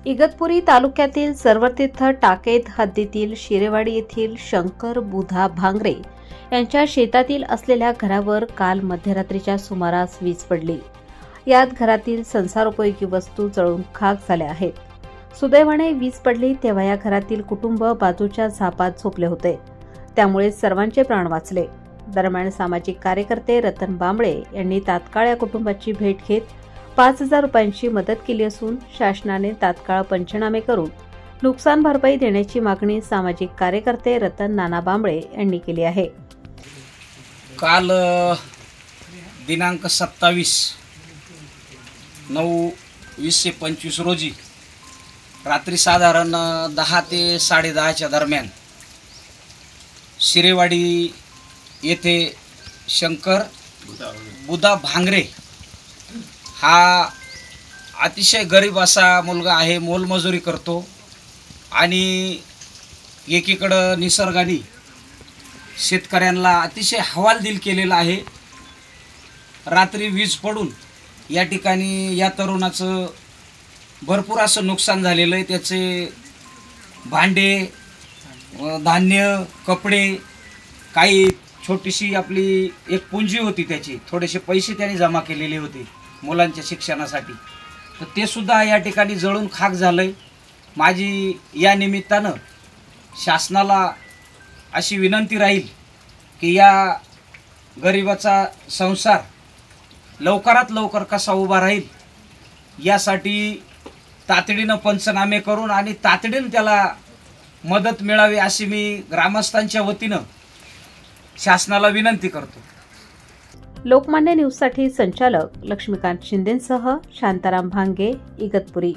इगतपुरी तालुक्यातील सर्वतीर्थ टाकेत हद्दीतील शिरेवाडी येथील शंकर बुधा भांगरे यांच्या शेतातील असलेल्या घरावर काल मध्यरात्रीच्या सुमारास वीज पडली। यात घरातील संसारोपयोगी वस्तू जळून खाक झाल्या आहेत। सुदैवाने वीज पडली तेव्हा या घरातील कुटुंब बाजूच्या झापात झोपले होते, त्यामुळे सर्वांचे प्राण वाचले। दरम्यान सामाजिक कार्यकर्ते रतन बांबळे यांनी तात्काळ या कुटुंबाची भेट घेत 5,000 रुपयांची मदत केली असून शासनाने तात्काळ पंचनामे करून नुकसान भरपाई देण्याची मागणी सामाजिक कार्यकर्ते रतन नाना बांबळे यांनी केली आहे। काल दिनांक 27/9/2025 रोजी रात्री साधारण 10 ते 10:30च्या दरम्यान शिरेवाडी येथे शंकर बुधा भांगरे हा अतिशय गरीब असा मुलगा आहे। मोलमजुरी करतो आणि एकीकडं निसर्गाने शेतकऱ्यांना अतिशय हवालदिल केलेला आहे। रात्री वीज पडून या ठिकाणी या तरुणाचं भरपूर असं नुकसान झालेलं आहे। त्याचे भांडे, धान्य, कपडे, काही छोटीशी आपली एक पुंजी होती, त्याची थोडेसे पैसे त्यांनी जमा केलेले होते मुलांच्या शिक्षणासाठी, तर ते सुद्धा या ठिकाणी जळून खाक झालंय। माझी या निमित्तानं शासनाला अशी विनंती राहील की या गरिबाचा संसार लवकरात लवकर कसा उभा राहील यासाठी तातडीनं पंचनामे करून आणि तातडीनं त्याला मदत मिळावी अशी मी ग्रामस्थांच्या वतीनं शासनाला विनंती करतो। लोकमान्य न्यूजसाठी संचालक लक्ष्मीकांत शिंदेंसह शांताराम भांगे, इगतपुरी।